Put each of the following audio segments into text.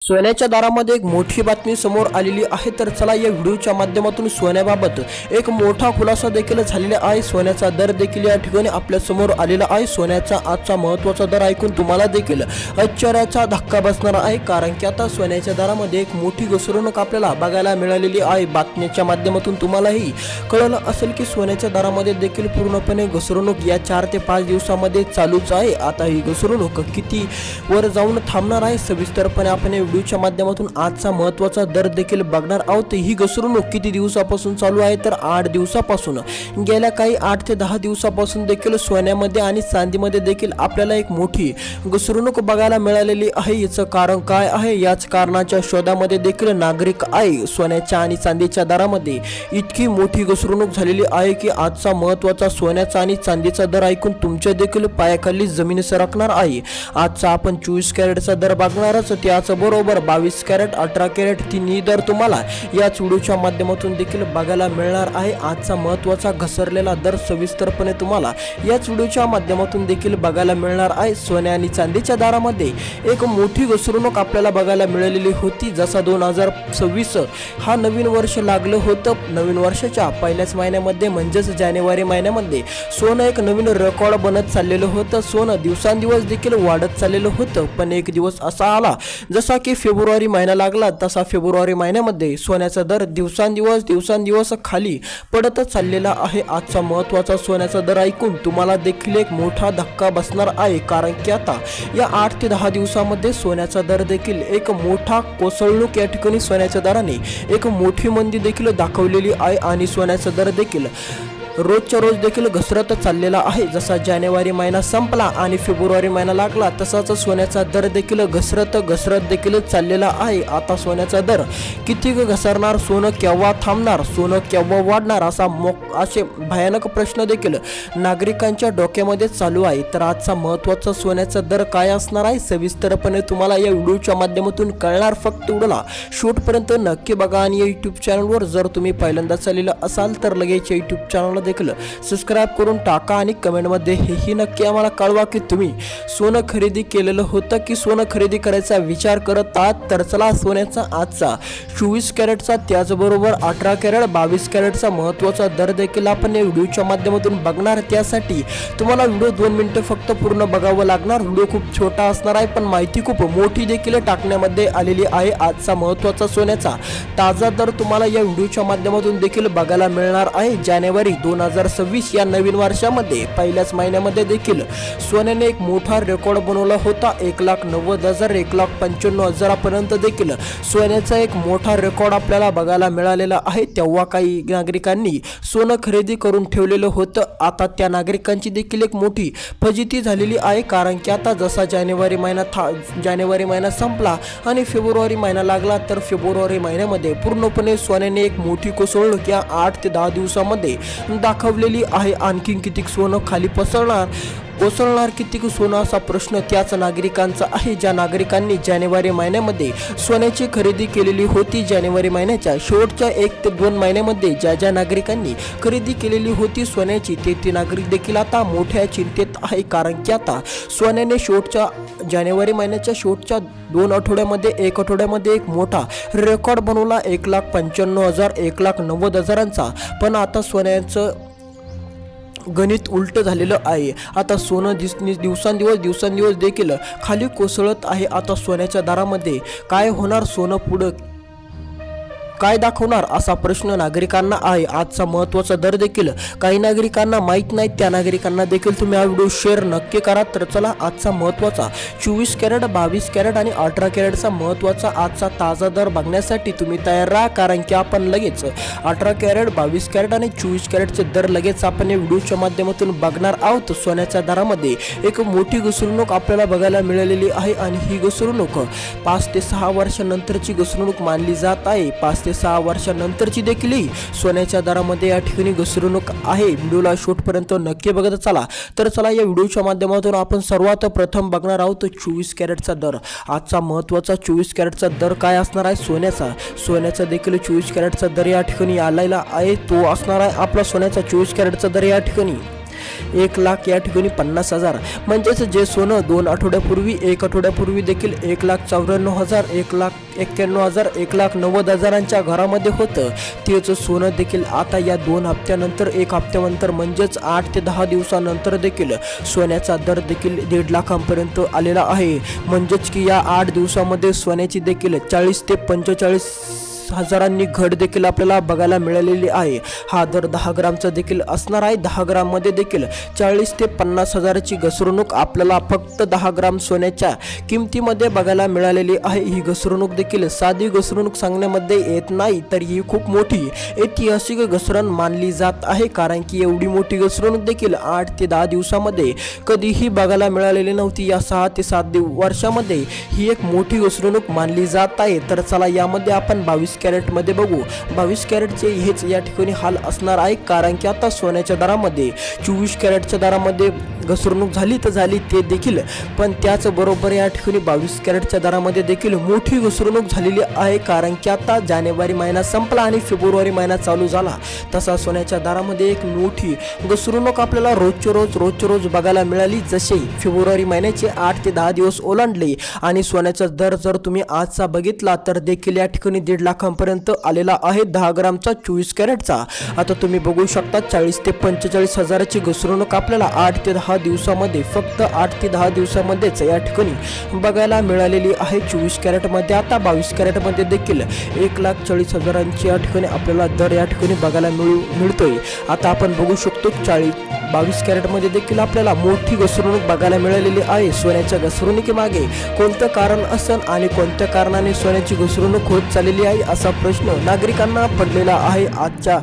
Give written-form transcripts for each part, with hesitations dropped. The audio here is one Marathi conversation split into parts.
सोन्याच्या दरामध्ये एक मोठी बातमी समोर आलेली आहे। तर चला या व्हिडिओच्या माध्यमातून सोन्याबाबत एक मोठा खुलासा देखील झालेला आहे। सोन्याचा दर देखील या ठिकाणी आपल्या समोर आलेला आहे। सोन्याचा आजचा महत्त्वाचा दर ऐकून तुम्हाला देखील आश्चर्याचा धक्का बसणार आहे, कारण की आता सोन्याच्या दरामध्ये एक मोठी घसरणूक आपल्याला बघायला मिळालेली आहे। बातमीच्या माध्यमातून तुम्हालाही कळलं असेल की सोन्याच्या दरामध्ये देखील पूर्णपणे घसरणूक या 4 ते 5 दिवसामध्ये चालूच आहे। आता ही घसरणूक किती वर जाऊन थांबणार आहे सविस्तरपणे आपण व्हिडिओच्या माध्यमातून आजचा महत्त्वाचा दर देखील बघणार आहोत। ही घसरणूक किती दिवसापासून चालू आहे तर 8 दिवसापासून। गेल्या काही 8 ते 10 दिवसापासून देखील सोन्यामध्ये आणि चांदीमध्ये देखील आपल्याला एक मोठी घसरणूक बघायला मिळालेली आहे। याचं कारण काय आहे? याच कारणाच्या शोधामध्ये देखील नागरिक आहे। सोन्याच्या आणि चांदीच्या दरामध्ये इतकी मोठी घसरणूक झालेली आहे की आजचा महत्त्वाचा सोन्याचा आणि चांदीचा दर ऐकून तुमच्या देखील पायाखाली जमीन सरकणार आहे। आजचा आपण 24 कॅरेटचा दर बघणारच, त्याचबरोबर 22 कॅरेट 18 कॅरेट तिन्ही दर तुम्हाला याच व्हिडिओच्या माध्यमातून देखील बघायला मिळणार आहे। आजचा महत्त्वाचा घसरलेला दर सविस्तरपणे तुम्हाला याच व्हिडिओच्या माध्यमातून देखील बघायला मिळणार आहे। सोन्या आणि चांदीच्या दरामध्ये एक मोठी घसरणूक आपल्याला बघायला मिळालेली होती। जसा 2026 हा नवीन वर्ष लागलं होतं, नवीन वर्षाच्या पहिल्याच महिन्यामध्ये म्हणजेच जानेवारी महिन्यामध्ये सोनं एक नवीन रेकॉर्ड बनत चाललेलं होतं। सोनं दिवसांदिवस देखील वाढत चाललेलं होतं, पण एक दिवस असा आला जसा की फेब्रुवारी महिना लागला तसा फेब्रुवारी महिन्यामध्ये सोन्याचा दर दिवसांदिवस खाली पडत चाललेला आहे। आजचा महत्त्वाचा सोन्याचा दर ऐकून तुम्हाला देखील एक मोठा धक्का बसणार आहे, कारण की आता या 8 ते 10 दिवसामध्ये सोन्याचा दर देखील एक मोठा कोसळणूक या ठिकाणी सोन्याच्या दराने एक मोठी मंदी देखील दाखवलेली आहे आणि सोन्याचा दर देखील रोजच्या रोज देखील घसरत चाललेला आहे। जसा जानेवारी महिना संपला आणि फेब्रुवारी महिना लागला तसाच सोन्याचा दर देखील घसरत देखील चाललेला आहे। आता सोन्याचा दर किती घसरणार, सोनं केव्हा थांबणार, सोनं केव्हा वाढणार, असे भयानक प्रश्न देखील नागरिकांच्या डोक्यामध्ये चालू आहे। तर आजचा महत्त्वाचा सोन्याचा दर काय असणार आहे सविस्तरपणे तुम्हाला या व्हिडिओच्या माध्यमातून कळणार। फक्त व्हिडिओला शेवटपर्यंत नक्की बघा आणि या यूट्यूब चॅनलवर जर तुम्ही पहिल्यांदाच आलेला असाल तर लगेच यूट्यूब चॅनल देखील सबस्क्राइब करून टाका आणि कमेंटमध्ये हेही नक्की आम्हाला कळवा की तुम्ही सोनं खरेदी केलेलं होतं की सोनं खरेदी करायचा विचार करत आहात। तर चला सोन्याचा आजचा 24 कॅरेटचा त्याचबरोबर 18 कॅरेट 22 कॅरेटचा महत्त्वाचा दर देखील आपण या व्हिडिओच्या माध्यमातून बघणार। त्यासाठी तुम्हाला व्हिडिओ 2 मिनिटं फक्त पूर्ण बघावं लागणार। व्हिडिओ खूप छोटा असणार आहे पण माहिती खूप मोठी देखील टाकण्यामध्ये आलेली आहे। आजचा महत्त्वाचा सोन्याचा ताजा दर तुम्हाला या व्हिडिओच्या माध्यमातून देखील बघायला मिळणार आहे। जानेवारी 2026 या नवीन वर्षामध्ये पहिल्याच महिन्यामध्ये देखील सोन्याने एक मोठा रेकॉर्ड बनवला होता। 1,90,000 1,95,000 पर्यंत देखील सोन्याचा एक मोठा रेकॉर्ड आपल्याला बघायला मिळालेला आहे। तेव्हा काही नागरिकांनी सोनं खरेदी करून ठेवलेलं होतं। आता त्या नागरिकांची देखील एक मोठी फजिती झालेली आहे, कारण की आता जसा जानेवारी महिना संपला आणि फेब्रुवारी महिना लागला तर फेब्रुवारी महिन्यामध्ये पूर्णपणे सोन्याने एक मोठी कोसळणूक या 8 ते 10 दिवसामध्ये दाखवलेली आहे। आणखी किती सोनं खाली कोसळणार किती सोनं असा प्रश्न त्याच नागरिकांचा आहे, ज्या नागरिकांनी जानेवारी महिन्यामध्ये सोन्याची खरेदी केलेली होती। जानेवारी महिन्याच्या शेवटच्या 1 ते 2 महिन्यामध्ये ज्या नागरिकांनी खरेदी केलेली होती सोन्याची ते नागरिक देखील आता मोठ्या चिंतेत आहे, कारण की आता सोन्याने जानेवारी महिन्याच्या शेवटच्या 2 आठवड्यामध्ये 1 आठवड्यामध्ये एक मोठा रेकॉर्ड बनवला 1,95,000 1,90,000चा। पण आता सोन्याचं गणित उलट झालेलं आहे। आता सोनं दिवसांदिवस देखील खाली कोसळत आहे। आता सोन्याच्या दरामध्ये काय होणार, सोनं पुढं काय दाखवणार असा प्रश्न नागरिकांना आहे। आजचा महत्त्वाचा दर देखील काही नागरिकांना माहीत नाही, त्या नागरिकांना देखील तुम्ही हा व्हिडिओ शेअर नक्की करा। तर चला आजचा महत्त्वाचा 24 कॅरेट 22 कॅरेट आणि 18 कॅरेटचा महत्त्वाचा आजचा ताजा दर बघण्यासाठी तुम्ही तयार राहा, कारण की आपण लगेच 18 कॅरेट 22 कॅरेट आणि 24 कॅरेटचे दर लगेच आपण या व्हिडिओच्या माध्यमातून बघणार आहोत। सोन्याच्या दरामध्ये एक मोठी घसरणूक आपल्याला बघायला मिळालेली आहे आणि ही घसरणूक 5 ते 6 वर्षानंतरची घसरणूक मानली जात आहे। 5 ते 6 वर्षानंतरची देखील सोन्याच्या दरामध्ये या ठिकाणी घसरणूक आहे। व्हिडिओला शेवटपर्यंत नक्की बघत चला। तर चला या व्हिडिओच्या माध्यमातून आपण सर्वात प्रथम बघणार आहोत 24 कॅरेटचा दर। आजचा महत्त्वाचा 24 कॅरेटचा दर काय असणार आहे सोन्याचा देखील 24 कॅरेटचा दर या ठिकाणी आलेला आहे। तो असणार आहे आपला सोन्याचा 24 कॅरेटचा दर या ठिकाणी 1,50,000 म्हणजेच जे सोनं 2 आठवड्यापूर्वी 1 आठवड्यापूर्वी देखील 1,94,000 1,91,000 1,90,000च्या घरामध्ये होतं तेच सोनं देखील आता या 2 हप्त्यानंतर 1 हप्त्यानंतर म्हणजेच 8 ते 10 दिवसानंतर देखील सोन्याचा दर देखील 1.5 लाखांपर्यंत आलेला आहे. म्हणजेच की या 8 दिवसामध्ये सोन्याची देखील 40 ते 45 हजारांनी घट देखील आपल्याला बघायला मिळालेली आहे. हा दर 10 ग्रामचा देखील असणार आहे. 10 ग्राममध्ये देखील 40 ते 50 हजाराची घसरणूक आपल्याला फक्त 10 ग्राम सोन्याच्या किमतीमध्ये बघायला मिळालेली आहे. ही घसरणूक देखील साधी घसरणूक सांगण्यामध्ये येत नाही, तर ही खूप मोठी ऐतिहासिक घसरण मानली जात आहे. कारण की एवढी मोठी घसरणूक देखील 8 ते 10 दिवसामध्ये कधीही बघायला मिळालेली नव्हती. या 6 ते 7 वर्षामध्ये ही एक मोठी घसरणूक मानली जात आहे. तर चला यामध्ये आपण 22 कॅरेटमध्ये बघू. 22 कॅरेटचे हेच या ठिकाणी हाल असणार आहे. कारण की आता सोन्याच्या दरामध्ये 24 कॅरेटच्या दरामध्ये घसरणूक झाली तर झाली ते देखील, पण त्याचबरोबर या ठिकाणी 22 कॅरेटच्या दरामध्ये देखील मोठी घसरणूक झालेली आहे. कारण की आता जानेवारी महिना संपला आणि फेब्रुवारी महिना चालू झाला, तसा सोन्याच्या दरामध्ये एक मोठी घसरणूक आपल्याला रोजच्या रोज बघायला मिळाली. जसे फेब्रुवारी महिन्याचे 8 ते 10 दिवस ओलांडले आणि सोन्याचा दर जर तुम्ही आजचा बघितला तर देखील या ठिकाणी 1.5 लाखांपर्यंत आलेला आहे 10 ग्रामचा 24 कॅरेटचा. आता तुम्ही बघू शकता 40 ते 45 हजाराची घसरणूक आपल्याला 8 ते 10 दिवसामध्ये, फक्त 8 ते 10 दिवसामध्येच या ठिकाणी बघायला मिळालेली आहे 24 कॅरेटमध्ये. आता 22 कॅरेटमध्ये देखील 1,40,000 हजारांची या ठिकाणी आपल्याला दर या ठिकाणी बघायला मिळतोय. आता आपण बघू शकतो 22 कॅरेटमध्ये देखील आपल्याला मोठी घसरणूक बघायला मिळालेली आहे. सोन्याच्या घसरणुकीमागे कोणतं कारण असेल आणि कोणत्या कारणाने सोन्याची घसरणूक होत चाललेली आहे असा प्रश्न नागरिकांना पडलेला आहे. आजच्या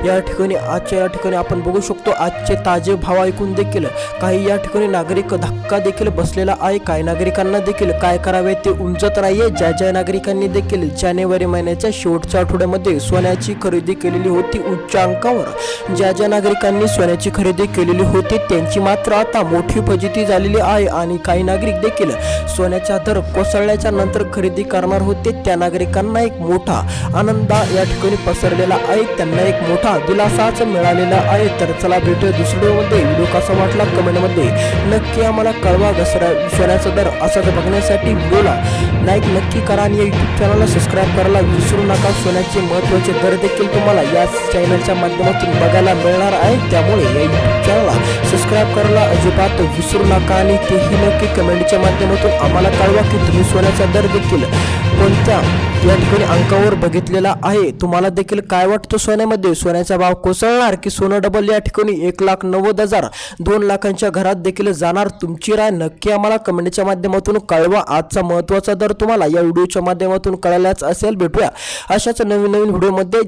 या ठिकाणी आपण बघू शकतो आजचे ताजे भाव ऐकून देखील काही या ठिकाणी नागरिक धक्का देखील बसलेला आहे. काही नागरिकांना देखील काय करावे ते उमजत नाहीये. ज्या नागरिकांनी देखील जानेवारी महिन्याच्या शेवटच्या आठवड्यामध्ये सोन्याची खरेदी केलेली होती उच्च अंकावर, ज्या नागरिकांनी सोन्याची खरेदी केलेली होती त्यांची मात्र आता मोठी फजिती झालेली आहे. आणि काही नागरिक देखील सोन्याचा दर कोसळल्याच्या नंतर खरेदी करणार होते, त्या नागरिकांना एक मोठा आनंद या ठिकाणी पसरलेला आहे, त्यांना एक मोठा दिलासाच मिळालेला आहे. तर चला भेटूया दुसऱ्या व्हिडिओमध्ये. व्हिडिओ कसा वाटला कमेंटमध्ये नक्की आम्हाला कळवा. सोन्याचा दर असाच बघण्यासाठी व्हिडिओला लाईक नक्की करा आणि या यूट्यूब चॅनलला सबस्क्राईब करायला विसरू नका. सोन्याचे महत्त्वाचे दर देखील तुम्हाला या चॅनलच्या माध्यमातून बघायला मिळणार आहे, त्यामुळे या यूट्यूब चॅनलला सबस्क्राईब करायला अजिबात विसरू नका. आणि तेही नक्की कमेंटच्या माध्यमातून आम्हाला कळवा की तुम्ही सोन्याचा दर देखील कोणत्या या ठिकाणी अंकावर बघितलेला आहे. तुम्हाला देखील काय वाटतं सोन्यामध्ये सोन्याचा भाव कोसळणार की सोनं डबल या ठिकाणी 1,90,000 2 लाखांच्या घरात देखील जाणार? तुमची राय नक्की आम्हाला कमेंटच्या माध्यमातून कळवा. आजचा महत्त्वाचा दर तुम्हाला या व्हिडिओच्या माध्यमातून कळालाच असेल. भेटूया अशाच नवीन व्हिडिओमध्ये.